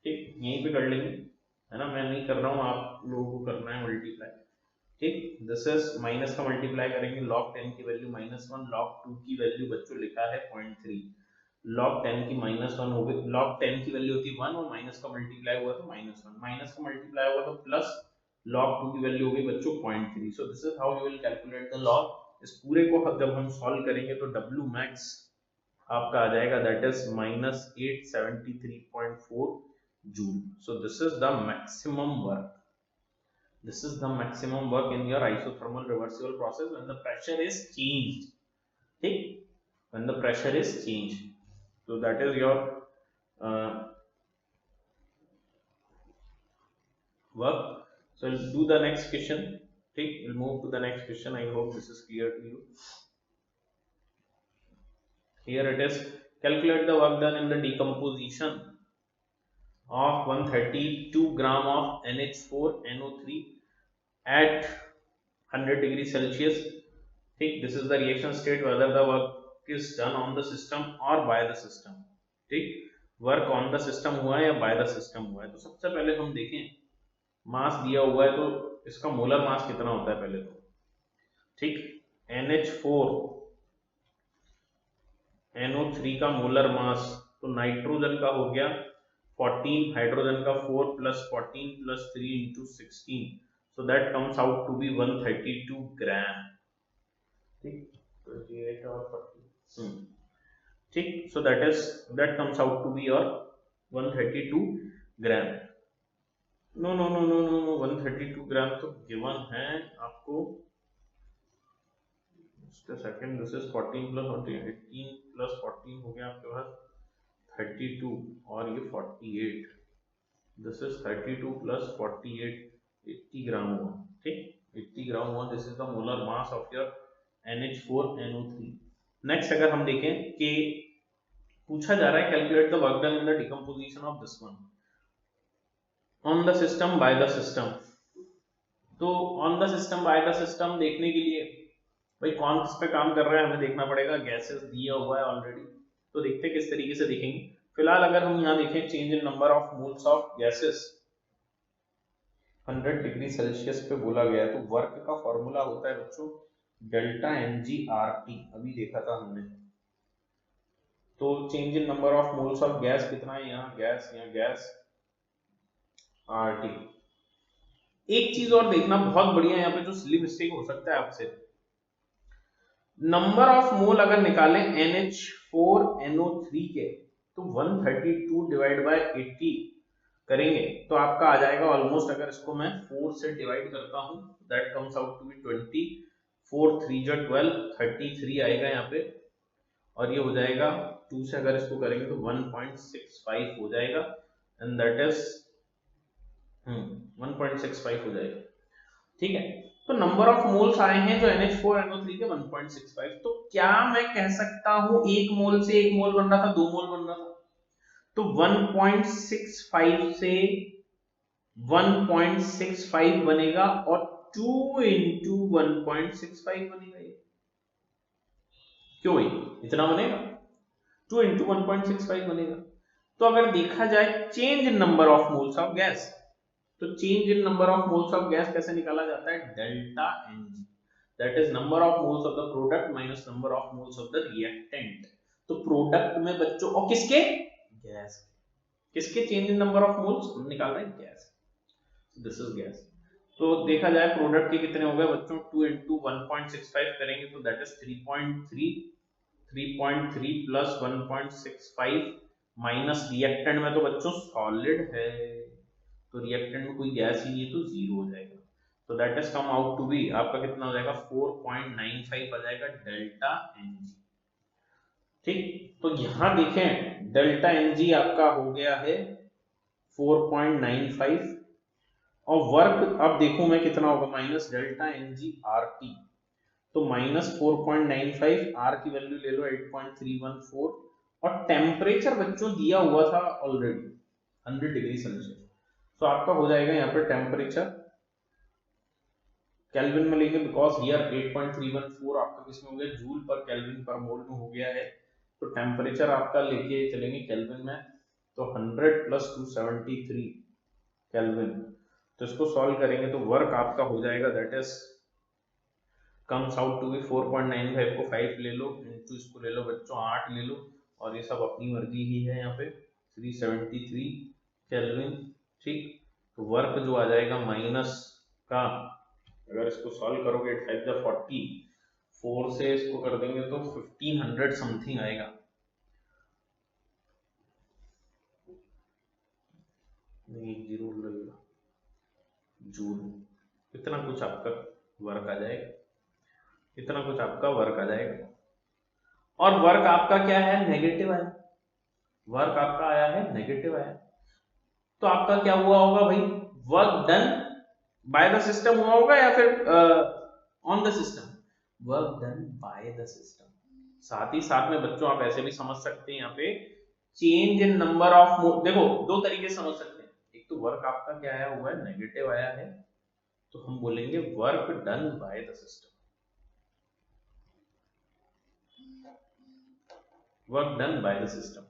ठीक, यहीं पे कर लेंगे, है ना, मैं नहीं कर रहा हूँ, आप लोगों को करना है मल्टीप्लाई, ठीक, दिस इज माइनस का मल्टीप्लाई करेंगे, log 10 की वैल्यू -1, log 2 की वैल्यू बच्चों लिखा है 0.3, log 10 की -1 हो गई, log 10 की वैल्यू होती है 1 और माइनस का मल्टीप्लाई हुआ तो -1, माइनस का मल्टीप्लाई हुआ तो प्लस, log 2 की वैल्यू हो गई बच्चों 0.3, सो this is how you will calculate the log। इस पूरे को जब हम सॉल्व करेंगे तो W मैक्स आपका आ जाएगा, that is -873.4 joule, so this is the maximum work, This is the maximum work in your isothermal reversible process when the pressure is changed. ठीक, when the pressure is changed. So that is your work. So we'll do the next question. ठीक, we'll move to the next question. I hope this is clear to you. Here it is. Calculate the work done in the decomposition of 132 gram of NH4NO3 at 100 degree Celsius. ठीक, this is the reaction state whether the work is done on the system or by the system. ठीक, work on the system हुआ है या bye the system हुआ है. तो सबसे पहले हम देखें, मास दिया हुआ है तो इसका मोलर मास कितना होता है पहले तो. ठीक, NH4NO3 का मोलर मास, तो नाइट्रोजन का हो गया 14, हाइड्रोजन का 4 plus 14 plus 3 into 16, so that comes out to be 132 gram. ठीक, 28 और 40. ठीक, so that comes out to be your 132 gram. No, 132 ग्राम तो गिवन है आपको. just a second, this is 14 plus 14, 18 plus 14 हो गया आपके पास 32 और ये 48. this is 32 plus 48, 80 ग्राम हुआ. ठीक, 80 ग्राम हुआ. this is the molar mass of your NH4NO3. Next अगर हम देखें कि पूछा जा रहा है calculate the work done in the decomposition of this one on the system by the system. तो on the system by the system देखने के लिए भाई कौन किस पे काम कर रहा है हमें देखना पड़ेगा. गैसेस दिया हुआ है ऑलरेडी, तो देखते हैं किस तरीके से देखेंगे. फिलहाल अगर हम यहाँ देखें change in number of moles of gases 100 degree Celsius पे बोला गया है, तो वर्क का फॉर्मूला होता है बच्चों डेल्टा mgRT. अभी देखा था हमने. तो change in number of moles of gas कितना है, यहाँ गैस RT. एक चीज और देखना बहुत बढ़िया, यहाँ पे जो सिली मिस्टेक हो सकता है आपसे, नंबर ऑफ मोल अगर निकालें NH4NO3 के तो 132 डिवाइड बाय 80 करेंगे तो आपका आ जाएगा ऑलमोस्ट, अगर इसको मैं 4 से डिवाइड करता हूं that comes out to be 20, 4 3 जा 12, 33 आएगा यहाँ पे, और ये हो जाएगा 2 से अगर इसको करेंगे तो 1.65 हो जाएगा, एंड दैट इज 1.65 हो जाएगा. ठीक है, तो नंबर ऑफ मोल्स आए हैं जो NH4NO3 के 1.65. तो क्या मैं कह सकता हूं एक मोल से एक मोल बन रहा था, 2 मोल बन रहा था, तो 1.65 से 1.65 बनेगा और 2 into 1.65 बनेगा. ये क्यों भाई इतना बनेगा, 2 into 1.65 बनेगा. तो अगर देखा जाए change in number of moles of gas, तो change in number of moles of gas कैसे निकाला जाता है, delta Ng, that is number of moles of the product minus number of moles of the reactant. तो product में बच्चों और किसके, गैस, किसके change in number of moles हम निकाल रहे हैं, गैस. This is gas. तो देखा जाए प्रोडक्ट के कितने हो गए बच्चों, 2 into 1.65 करेंगे तो that is 3.3 plus 1.65 minus reactant में तो बच्चों सॉलिड है, तो रिएक्टेंट में कोई गैस ही नहीं है तो 0 हो जाएगा. तो that is come out to be आपका कितना हो जाएगा, 4.95 आ जाएगा डेल्टा Ng. ठीक, तो यहां देखें डेल्टा Ng आपका हो गया है 4.95 और वर्क अब देखूं मैं कितना होगा, माइनस डेल्टा mgRT. तो माइनस 4.95, R की वैल्यू ले लो 8.314 और टेम्परेचर बच्चों दिया हुआ था ऑलरेडी 100 डिग्री सेल्सियस. तो आपका हो जाएगा यहाँ पे टेम्परेचर केल्विन में लेंगे बिकॉज हियर 8.314 आपका किसमें हो गया, जूल पर केल्विन पर मोल में हो गया है. तो टेम्परेचर आपका लेके चलेंगे केल्विन में, तो 100 प्लस 273 केल्विन. तो इसको सॉल्व करेंगे तो वर्क आपका हो जाएगा that is comes out to be 4.95 को 5 ले लो इनटू इसको ले लो बच्चों 8 ले लो, और ये सब अपनी मर्जी ही है यहाँ पे 373 केल्विन. ठीक, तो वर्क जो आ जाएगा माइनस का, अगर इसको सॉल्व करोगे 5 जा 40, 4 से इसको कर देंगे तो 1500 समथिंग आएगा. नहीं 0 लगेगा, जूल इतना कुछ आपका वर्क आ जाएगा, इतना कुछ आपका वर्क आ जाएगा। और वर्क आपका क्या है, नेगेटिव आया, वर्क आपका आया है नेगेटिव आया, तो आपका क्या हुआ होगा भाई, work done by the system हुआ होगा या फिर on the system, work done by the system. साथ ही साथ में बच्चों आप ऐसे भी समझ सकते हैं यहाँ पे चेंज इन नंबर ऑफ, देखो दो तरीके से समझ सकते हैं, एक तो वर्क आपका क्या आया हुआ है, नेगेटिव आया है, तो हम बोलेंगे work done by the system, work done by the system.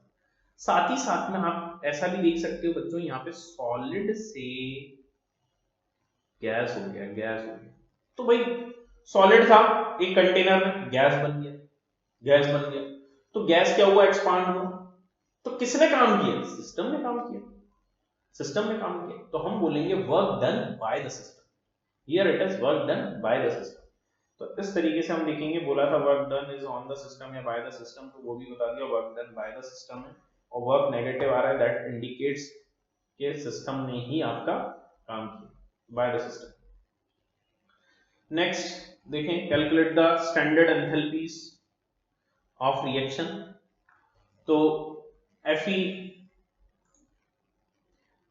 साथ ही साथ में आप ऐसा भी देख सकते हो बच्चों, यहाँ पे सॉलिड से गैस हो गया, गैस हो गया, तो भाई सॉलिड था एक कंटेनर में, गैस बन गया, गैस बन गया, तो गैस क्या हुआ, एक्सपांड हुआ, तो किसने काम किया, सिस्टम ने काम किया, सिस्टम ने काम किया, तो हम बोलेंगे work done by the system, here it is work done by the system. तो इस तरीके से हम देखेंगे, बोला था work done is on the system या बाय द सिस्टम, तो वो भी बता दिया work done by the system है, और वर्क नेगेटिव आ रहा है, दैट इंडिकेट्स कि सिस्टम ने ही आपका काम किया, बाय द सिस्टम। नेक्स्ट देखें, calculate the standard enthalpies of reaction. तो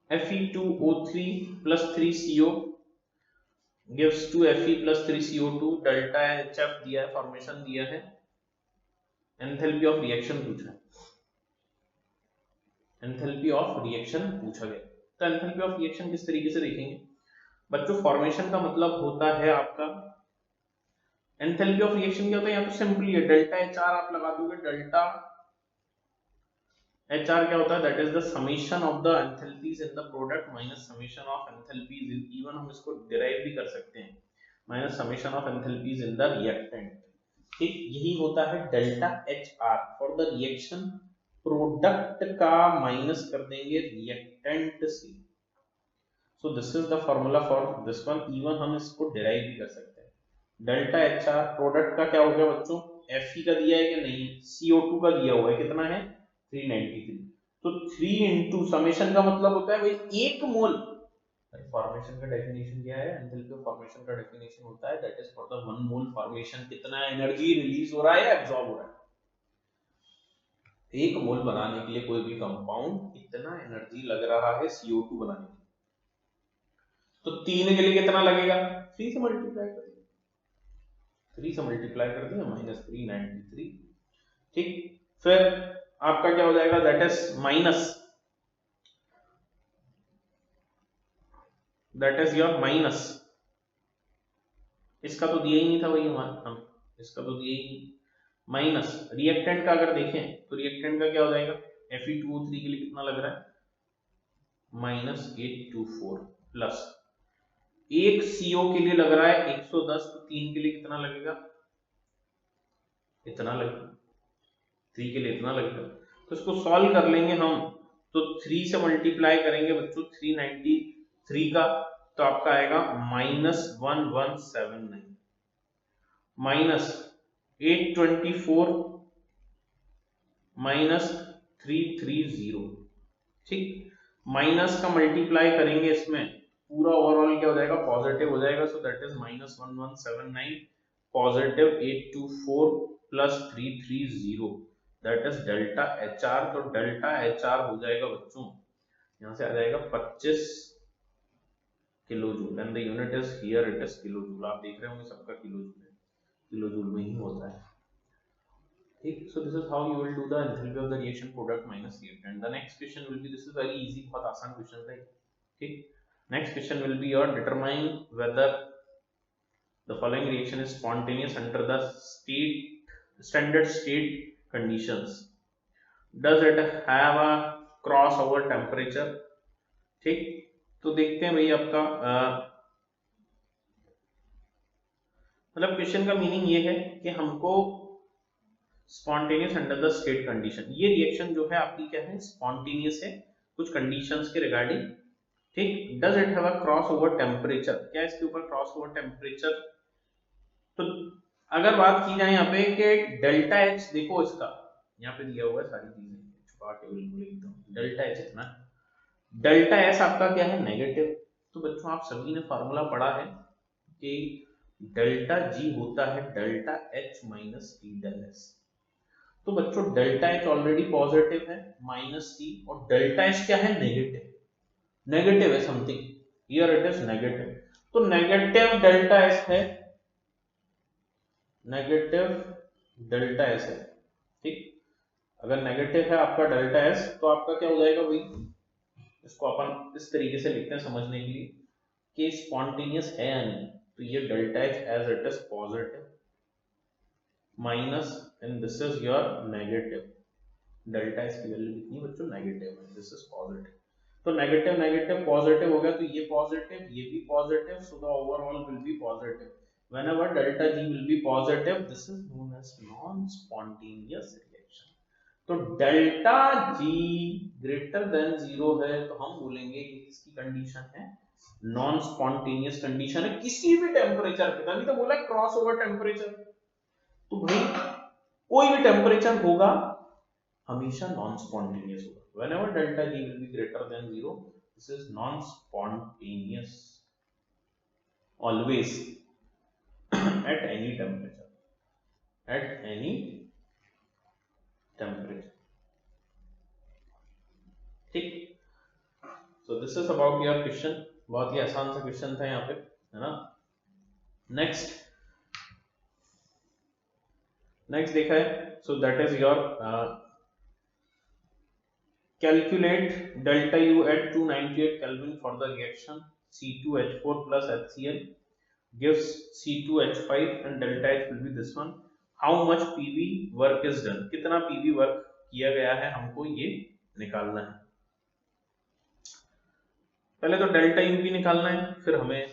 Fe2O3 plus 3CO gives 2 Fe plus 3 CO2, delta HF दिया है, फॉर्मेशन दिया है, एंथैल्पी ऑफ रिएक्शन पूछा है, एंथैल्पी ऑफ रिएक्शन पूछा गया। तो एंथैल्पी ऑफ रिएक्शन किस तरीके से देखेंगे बच्चों, फॉर्मेशन का मतलब होता है आपका, एंथैल्पी ऑफ रिएक्शन क्या होता है, यहाँ तो सिंपली है, डेल्टा HR आप लगा दोगे, डेल्टा HR क्या होता है, that is the summation of the enthalpies in the product minus summation of enthalpies, even हम इसको डिराइव भी कर सकते हैं, minus summation of enthalpies in the reactant, ठीक, यही होता है delta HR for the reaction, product का माइनस कर देंगे रिएक्टेंट से, सो this is the formula for this one, even हम इसको डिराइव भी कर सकते हैं, डेल्टा HR प्रोडक्ट का क्या हो गया बच्चों, Fe का दिया है कि नहीं, CO2 का दिया हुआ है, कितना है 393, तो 3 इंटू समेशन का मतलब होता है भाई एक मोल, फॉर्मेशन का डेफिनेशन क्या है, एंथैल्पी ऑफ फॉर्मेशन का डेफिनेशन होता है that is for the 1 mole formation, कितना एनर्जी रिलीज हो रहा है या एब्जॉर्ब हो रहा है, एक मोल बनाने के लिए कोई भी कंपाउंड इतना एनर्जी लग रहा है CO2 बनाने के लिए, तो 3 के लिए कितना लगेगा, 3 से मल्टीप्लाई कर दिया, 3 से मल्टीप्लाई कर दिया माइनस 393, ठीक, फिर आपका क्या हो जाएगा, that is minus, that is your minus, इसका तो दिया ही नहीं था भाई हम इसका तो दिया ही नहीं, माइनस रिएक्टेंट का अगर देखें तो रिएक्टेंट का क्या हो जाएगा, Fe2O3 के लिए कितना लग रहा है, -824 प्लस एक CO के लिए लग रहा है 110, तो 3 के लिए कितना लगेगा, इतना लगेगा, 3 के लिए इतना लगेगा, तो इसको सॉल्व कर लेंगे हम, तो 3 से मल्टीप्लाई करेंगे बच्चों 393 का, तो आपका आएगा -1179 माइनस 824 माइनस 330, ठीक, माइनस का मल्टीप्लाई करेंगे इसमें, पूरा ओवरऑल क्या हो जाएगा, पॉजिटिव हो जाएगा, सो that is -1179 positive 824 plus 330, that is delta HR, तो डेल्टा HR हो जाएगा बच्चों, यहां से आ जाएगा 25 kilo joule, and the unit is here it is kilo joule, आप देख रहे होंगे सबका किलो जूल है, किलो जूल में ही होता है, ठीक, so this is how you will do the enthalpy of the reaction product minus reactant. The next question will be, this is very easy, बहुत आसान क्वेश्चन है, ठीक, next question will be your determine whether the following reaction is spontaneous under the standard state conditions, does it have a crossover temperature, ठीक, तो देखते हैं भाई आपका मतलब क्वेश्चन का मीनिंग ये है कि हमको spontaneous under the state condition, ये रिएक्शन जो है आपकी क्या है, स्पॉन्टेनियस है कुछ कंडीशंस के रिगार्डिंग, ठीक, does it have a cross over temperature, क्या इसके ऊपर क्रॉस ओवर टेम्परेचर, तो अगर बात की जाए यहाँ पे कि डेल्टा एच, देखो इसका यहाँ पे दिया हुआ है सारी चीजें, छुपा के बिल्कुल एकदम, डेल्टा एच इतना, डेल्टा एस आपका क्या है, नेगेटिव, तो बच्चों आप सभी ने फार्मूला पढ़ा है कि डेल्टा जी होता है delta H minus T del S. तो बच्चों डेल्टा एच ऑलरेडी पॉजिटिव है माइनस टी, और डेल्टा एच क्या है, नेगेटिव, नेगेटिव है something, here it is negative. तो नेगेटिव डेल्टा एस है, नेगेटिव डेल्टा एस है, ठीक। अगर नेगेटिव है आपका डेल्टा एस तो आपका क्या हो जाएगा भाई, इसको अपन इस तरीके से लिखते हैं समझने के लिए कि स्पॉन्टेनियस है या नहीं। तो ये delta H as it is positive minus and this is your negative, delta H की वैल्यू कितनी बच्चों, नेगेटिव है, दिस इज पॉजिटिव। तो नेगेटिव नेगेटिव पॉजिटिव हो गया, तो ये पॉजिटिव ये भी positive, so the overall will be positive. whenever delta G will be positive, this is known as non-spontaneous reaction. तो डेल्टा G ग्रेटर देन 0 है तो हम बोलेंगे कि किसकी कंडीशन है, नॉन स्पॉन्टेनियस कंडीशन है किसी भी टेम्परेचर पे। तभी तो बोला क्रॉस ओवर टेम्परेचर, तो भाई कोई भी टेम्परेचर होगा हमेशा नॉन स्पॉन्टेनियस होगा। whenever delta G will be greater than 0, this is non spontaneous always at any temperature, at any temperature, ठीक। so this is about your question, बहुत ही आसान सा क्वेश्चन था यहाँ पे, है ना। नेक्स्ट देखा है, so that is your calculate delta U at 298 Kelvin for the reaction C2H4 plus HCl gives C2H5 and delta H will be this one. How much PV work is done? कितना PV work किया गया है हमको ये निकालना है। पहले तो डेल्टा U भी निकालना है, फिर हमें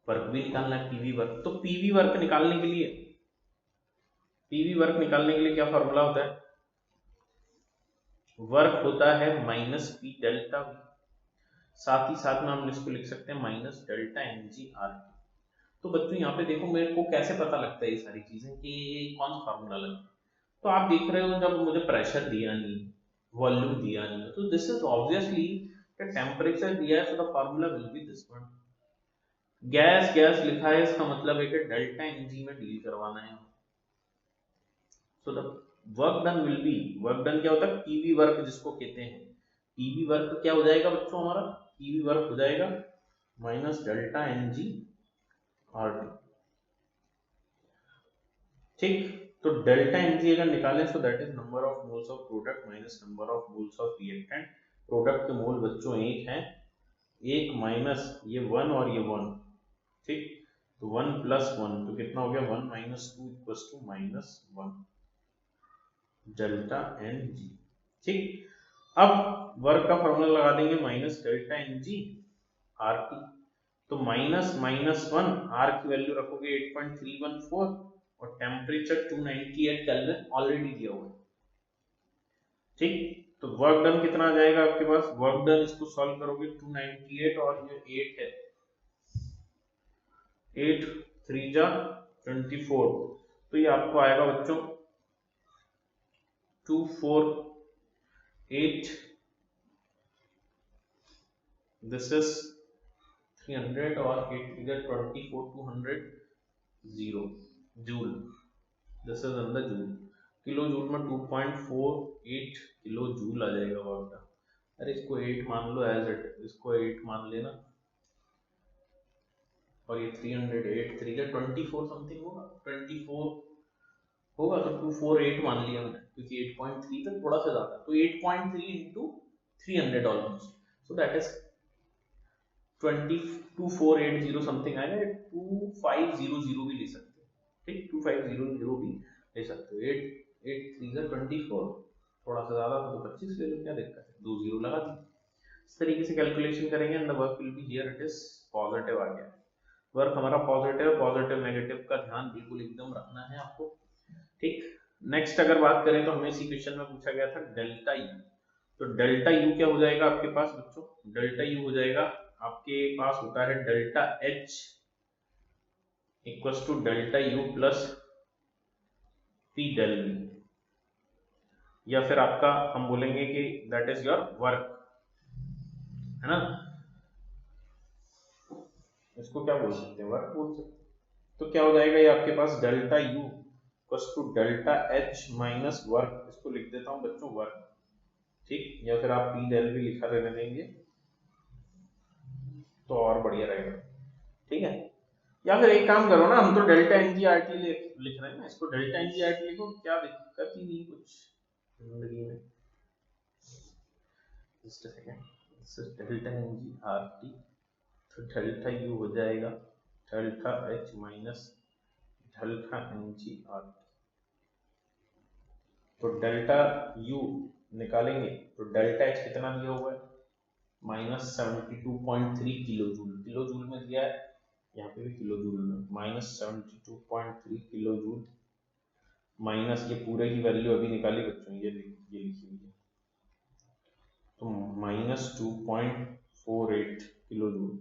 वर्क भी निकालना है, PV वर्क। तो PV वर्क निकालने के लिए क्या फॉर्मूला होता है, वर्क होता है माइनस पी डेल्टा V, साथ ही साथ में हम इसको लिख सकते हैं माइनस डेल्टा mgr। तो बच्चों यहाँ पे देखो मेरे को कैसे पता लगता है ये सारी चीजें कि कौन सा फॉर्मूला लगता है। तो आप देख रहे हो जब मुझे प्रेशर दिया नहीं, वॉल्यूम दिया नहीं, तो दिस इज ऑब्वियसली टेम्परेचर दिया है, so the formula will be this one. Gas लिखा है, इसका मतलब है कि डेल्टा mg में डील करवाना है। So the work done will be, work done क्या होता है, पीवी वर्क जिसको कहते हैं। पीवी वर्क क्या हो जाएगा बच्चों, हमारा पीवी वर्क हो जाएगा माइनस डेल्टा mg RT, ठीक। तो डेल्टा mg अगर निकालें सो that is number of moles of product minus number of moles of reactant. Product के मोल बच्चों एक हैं, एक माइनस ये 1 और ये 1, ठीक। तो 1 प्लस 1 तो कितना हो गया, 1 minus 2 equals to minus 1 delta mg, ठीक। अब वर्क का फॉर्मूला लगा देंगे माइनस डेल्टा mg RT। तो माइनस माइनस 1, R की वैल्यू रखोगे 8.314 और टेम्परेचर 298 केल्विन ऑलरेडी दिया हुआ है, ठीक। तो वर्क डन कितना आ जाएगा आपके पास, वर्क डन इसको सॉल्व करोगे 298 और ये 8 है, 8 3 जा 24, तो ये आपको आएगा बच्चों 248, दिस इज 300 और 8 3 24 200 0 joule, this is in the joule. Kilo joule में 2.48 किलो जूल आ जाएगा वर्क का। अरे इसको 8 मान लो एज इट, इसको 8 मान लेना, और ये 308 3 24 समथिंग होगा, 24 होगा, तो 248 मान लिया मैंने क्योंकि 8.3 तक थोड़ा सा ज्यादा, तो 8.3 into 300 almost, so that is 22480 something आएगा, 2500 भी ले सकते हो, ठीक। 2500 भी ले सकते हो। 8 3 24, थोड़ा सा ज्यादा था तो 25 ले लो, क्या दिक्कत है, 2 जीरो लगा दी। इस तरीके से कैलकुलेशन करेंगे and the work will be here it is positive आ गया, वर्क हमारा पॉजिटिव नेगेटिव का ध्यान बिल्कुल एकदम रखना है आपको, ठीक। नेक्स्ट अगर बात करें तो हमें इसी क्वेश्चन में पूछा गया था डेल्टा यू। तो डेल्टा यू क्या हो जाएगा आपके पास बच्चों, डेल्टा यू हो जाएगा आपके पास होता है delta H equals to delta U plus P del V, या फिर आपका हम बोलेंगे कि दैट इज योर वर्क, है ना। इसको क्या बोल सकते हैं, वर्क बोल सकते हैं। तो क्या हो जाएगा, ये आपके पास delta U equals to delta H minus work, इसको लिख देता हूं बच्चों वर्क, ठीक, या फिर आप पी डेल भी लिखा रहने देंगे तो और बढ़िया रहेगा, ठीक है। या फिर एक काम करो ना, हम तो डेल्टा एनजीआरटी लिख रहे हैं ना, इसको डेल्टा एनजीआरटी लिखो, क्या दिक्कत ही नहीं कुछ जिंदगी में। Just a second, this is delta एनजीआरटी, तो डेल्टा यू हो जाएगा डेल्टा एच माइनस डेल्टा एनजीआरटी। तो डेल्टा यू निकालेंगे तो डेल्टा एच कितना दिया हुआ है, minus 72.3 kilo joule, kilo joule में दिया है, यहाँ पे भी किलो जूल में, माइनस 72.3 किलो जूल माइनस ये पूरे की वैल्यू अभी निकाली बच्चों, ये लिखी हुई है, तो माइनस 2.48 किलो जूल,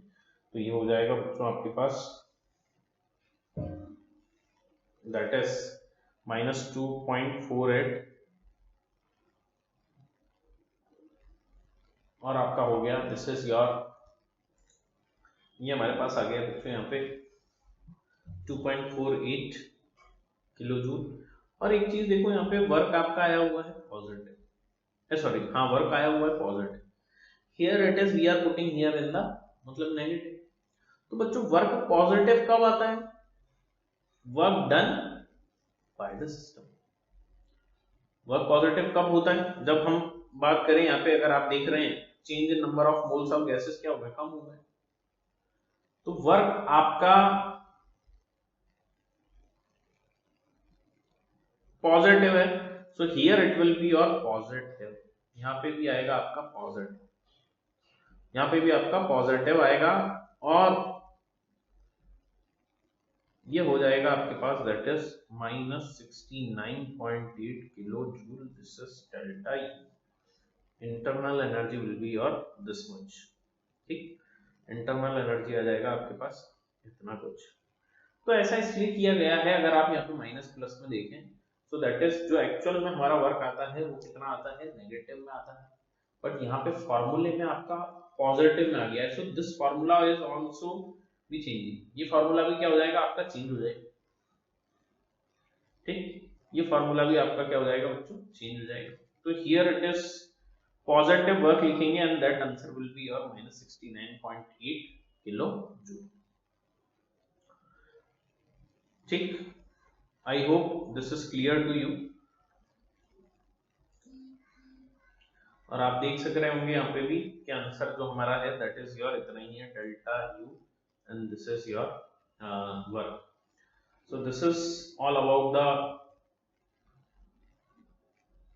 तो ये हो जाएगा बच्चों आपके पास दैट इज माइनस 2.48, और आपका हो गया दिस इज योर, ये हमारे पास आ गया बच्चों यहाँ पे 2.48 किलो जूल। और एक चीज देखो यहाँ पे वर्क आपका आया हुआ है पॉजिटिव, सॉरी हाँ वर्क आया हुआ है positive, here it is we are putting here in the मतलब नेगेटिव। तो बच्चों वर्क पॉजिटिव कब आता है, work done by the system. Work positive कब होता है, जब हम बात करें यहाँ पे, अगर आप देख रहे हैं change in number of moles of gases क्या हो गया, कम हो गया, तो वर्क आपका पॉजिटिव है, so here it will be your positive, यहाँ पे भी आएगा आपका पॉजिटिव, यहाँ पे भी आपका पॉजिटिव आएगा, और ये हो जाएगा आपके पास that is minus 69.8 kilo joule, this is delta U, internal energy will be your this much, ठीक, इंटरनल एनर्जी आ जाएगा आपके पास इतना कुछ। तो ऐसा इसलिए किया गया है, अगर आप यहाँ पे माइनस प्लस में देखें तो दैट इज जो एक्चुअल में हमारा वर्क आता है वो कितना आता है, नेगेटिव में आता है, बट यहाँ पे फॉर्मूले में आपका पॉजिटिव में आ गया है, so this formula is also भी चेंजिंग, ये फॉर्मूला भी क्या हो जाएगा आपका, चेंज हो जाएगा, ठीक, ये फॉर्मूला भी आपका क्या हो जाएगा बच्चों, चेंज हो जाएगा। तो here it is positive work लिखेंगे and that answer will be your minus 69.8 kilo joule, ठीक। I hope this is clear to you, और आप देख सक रहे होंगे यहाँ पे भी कि आंसर जो हमारा है दैट इज योर इतना ही है, delta U and this is your work. So this is all about the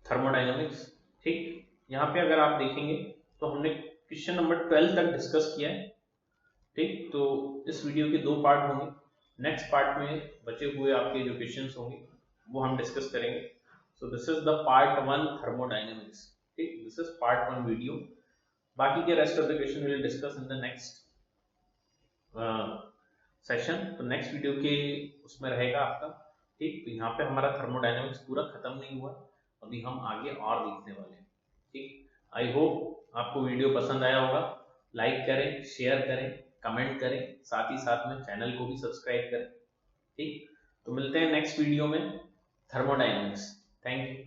thermodynamics, ठीक। यहाँ पे अगर आप देखेंगे तो हमने क्वेश्चन नंबर 12 तक डिस्कस किया है, ठीक। तो इस वीडियो के दो पार्ट होंगे, नेक्स्ट पार्ट में बचे हुए आपके जो क्वेश्चंस होंगे वो हम डिस्कस करेंगे। सो this is the part 1 thermodynamics, ठीक, दिस इज पार्ट 1 वीडियो, बाकी के rest of the question will discuss in the next session. तो नेक्स्ट वीडियो के उसमें रहेगा आपका, ठीक। तो यहाँ पे हमारा थर्मोडायनेमिक्स पूरा खत्म नहीं हुआ, अभी हम आगे और देखने वाले हैं, ठीक। आई होप आपको वीडियो पसंद आया होगा, लाइक करें, शेयर करें, कमेंट करें, साथ ही साथ में चैनल को भी सब्सक्राइब करें, ठीक। तो मिलते हैं नेक्स्ट वीडियो में थर्मोडायनेमिक्स, थैंक यू।